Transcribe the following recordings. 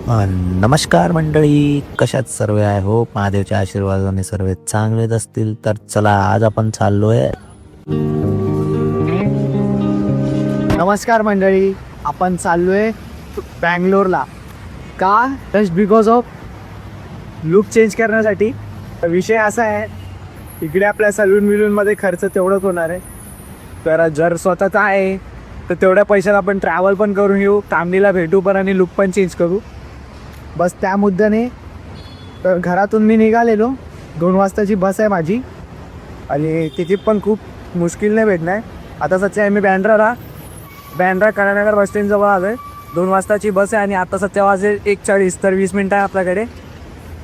नमस्कार मंडळी, कशात सर्व आहे हो महादेवच्या आशीर्वादाने सर्व चांगलेच असतील. तर चला आज आपण चाललोय. नमस्कार मंडळी, आपण चाललोय बँगलोरला. का? Just because of look change करण्यासाठी. विषय असा आहे, इकडे आपल्या सलूनमध्ये खर्च तेवढंच होणार आहे. तर जर स्वतःचा आहे तर तेवढ्या पैशात आपण ट्रॅव्हल पण करून येऊ, फॅमिलीला भेटू पण आणि लुक पण चेंज करू. बस त्या मुद्द्याने तर घरातून मी निघालेलो. 2 वाजताची बस आहे माझी आणि तिकीट पण खूप मुश्किलने भेटणार. आता सध्या मी बँड्रा कलानगर बस स्टँडजवळ आलो आहे. 2 वाजताची बस आहे आणि आता सध्या वाजे 1:40, तर 20 मिनटं आहे आपल्याकडे.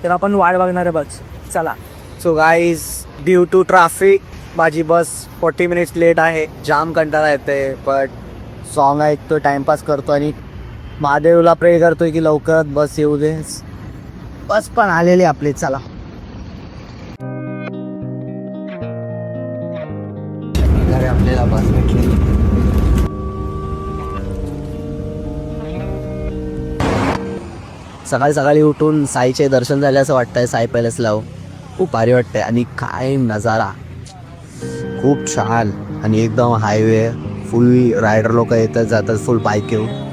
तर आपण वाट बघणार आहे बस. चला. So guys, due to traffic माझी बस 40 मिनिट्स लेट आहे. जाम कंटाळा येते, बट सॉन्ग ऐकतो, टाईमपास करतो आणि महादेवला प्रे करतोय की लवकरात बस येऊ दे. बस पण आलेली आपली. चला. आपल्याला बस भेटली. सकाळी सकाळी उठून साईचे दर्शन झाले असं वाटतंय. साई पॅलेस लावू खूप भारी वाटतंय आणि काय नजारा, खूप छान. आणि एकदम हायवे, फुल रायडर लोक येतात जातात फुल बाईक घेऊन.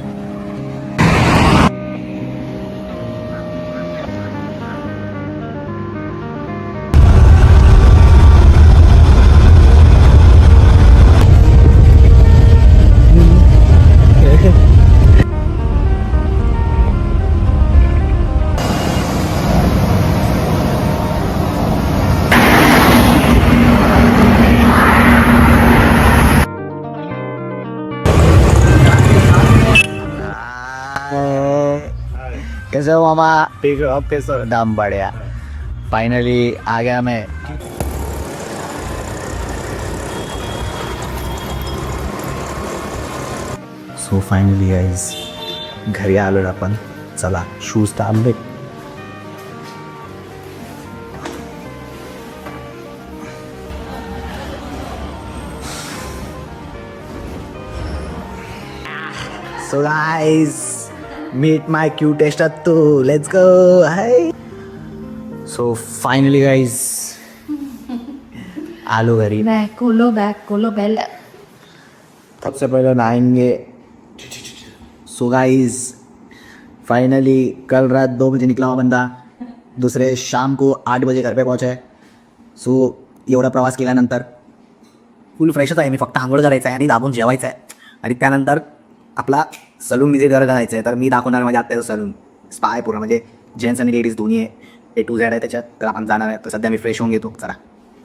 कैसे हो मामा? ठीक है, आप कैसे हो? दाम बढ़िया. फाइनली आ गया मैं. सो फायनली गाईज घरी आलो आपण. चला शूज तर आणले. So guys, meet my cutest अत्तू. Let's go. Hi. So finally guys आलू घरी. बैग खोलो पहले. सबसे पहले नहाएंगे. सो गाइस फाइनली कल रात 2 बजे निकला हुआ बंदा दूसरे शाम को 8 बजे घर पे पहुंचा है. सो एवढा प्रवास केल्यानंतर फुल फ्रेशच आहे मी. फक्त आंघोळ करायचं आहे आणि दाबून जेवायचं आहे आणि त्यानंतर आपला सलून विजिट करायला जायचं आहे. तर मी दाखवणार माझ्या आत्याचं सलून. स्पा आहे पूर्ण, म्हणजे जेंट्स आणि लेडीज दोन्ही आहे. A to Z आहे त्याच्यात. तर आपण जाणार आहे. तर सध्या मी फ्रेश होऊन घेतो. चला.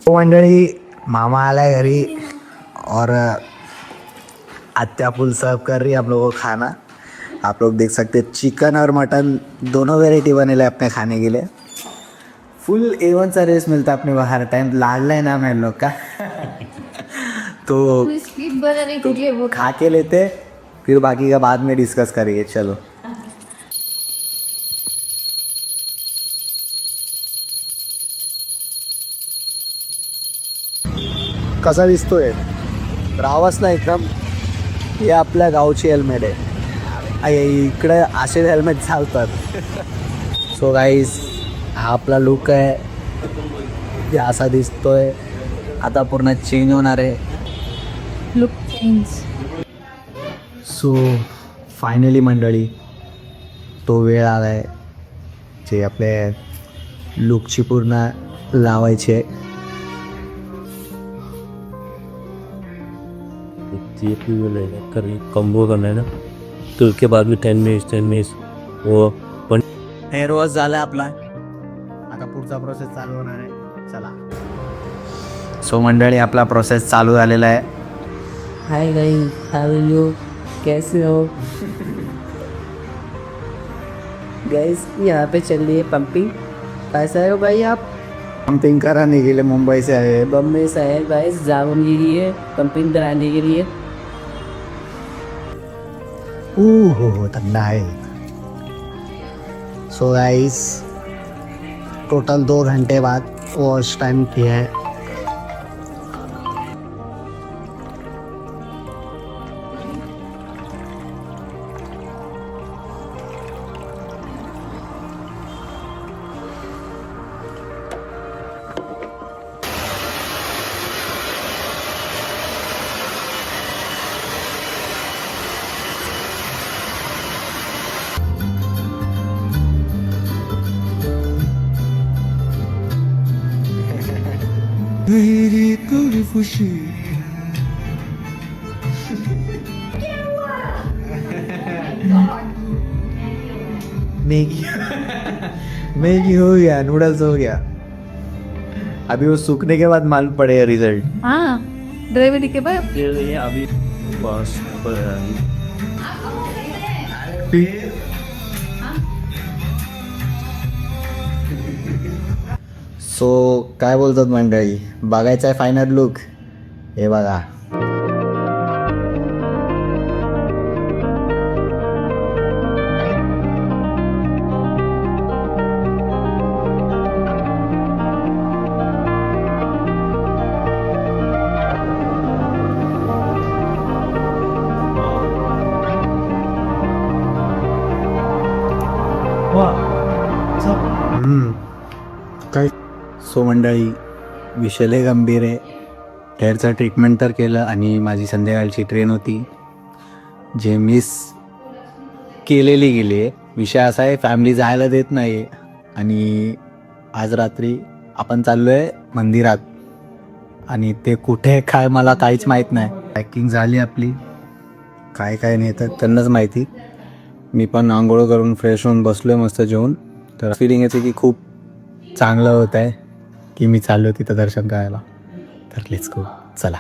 तो मंडळी, मामा आला है घरी और आत्या फुल सर्व कर रही है हम लोगों को खाना. आप लोग देख सकते हैं चिकन और मटन दोनों वेराइटी बनेला है अपने खाने के लिए. फुल A1 सा रेस मिलता है अपने को हर टाइम. लाडला है ना मैं लोग का. तो स्पीड बनाने के लिए वो खा के लेते, फिर बाकी का बाद में डिस्कस करेंगे. चलो. कसा दिसतोय? रावस ना एकदम. हे आपल्या गावची हेल्मेट आहे. इकडे असे हेल्मेट चालतात. सो गाईज, हा आपला लुक आहे. हे असा दिसतोय. आता पूर्ण चेंज होणार आहे. Look change. सो फायनली मंडळी, तो वेळ आला आहे जे आपल्या लुकची पूर्ण लावायची आहे. कम्बो करना है ना, तो उसके बाद भी 10 मिनट्स वो पण हेअर वॉश झाला आपला. आता पुढचा प्रोसेस चालू होणार आहे. चला. सो मंडळी, आपला प्रोसेस चालू झालेला आहे. Hi guys, how are you? कैसे हो गाइस? यहाँ पे चल रही है पंपिंग. कैसा है भाई आप? पंपिंग कराने के लिए मुंबई से आए. बम्बई से है गाइस, जामुन के लिए पंपिंग कराने के लिए. हो ठंडा है. सो गाइस, टोटल 2 घंटे बाद वॉश टाइम किया है. मैगी मैगी हो गया, नूडल्स हो गया. अभी वो सूखने के बाद मालूम पड़ेगा रिजल्ट. हाँ ड्राइवर के बाद ये अभी बस सो काय बोलतात मंडळी, बघायचा आहे फायनल लुक. हे बघा. काय सो मंडळी, विषय लय गंभीर आहे. हेअरचं ट्रीटमेंट तर केलं आणि माझी संध्याकाळची ट्रेन होती जे मिस केलेली गेली आहे. विषय असा आहे, फॅमिली जायला देत नाही आहे आणि आज रात्री आपण चाललो आहे मंदिरात आणि ते कुठे काय मला काहीच माहीत नाही. पॅकिंग झाली आपली, काय काय नेतात त्यांनाच माहिती. मी पण आंघोळ करून फ्रेश होऊन बसलो आहे मस्त जेवून. तर फिलिंग येते की खूप चांगलं होत आहे की मी चाललो तिथं दर्शन करायला. तर लेट्स गो, चला.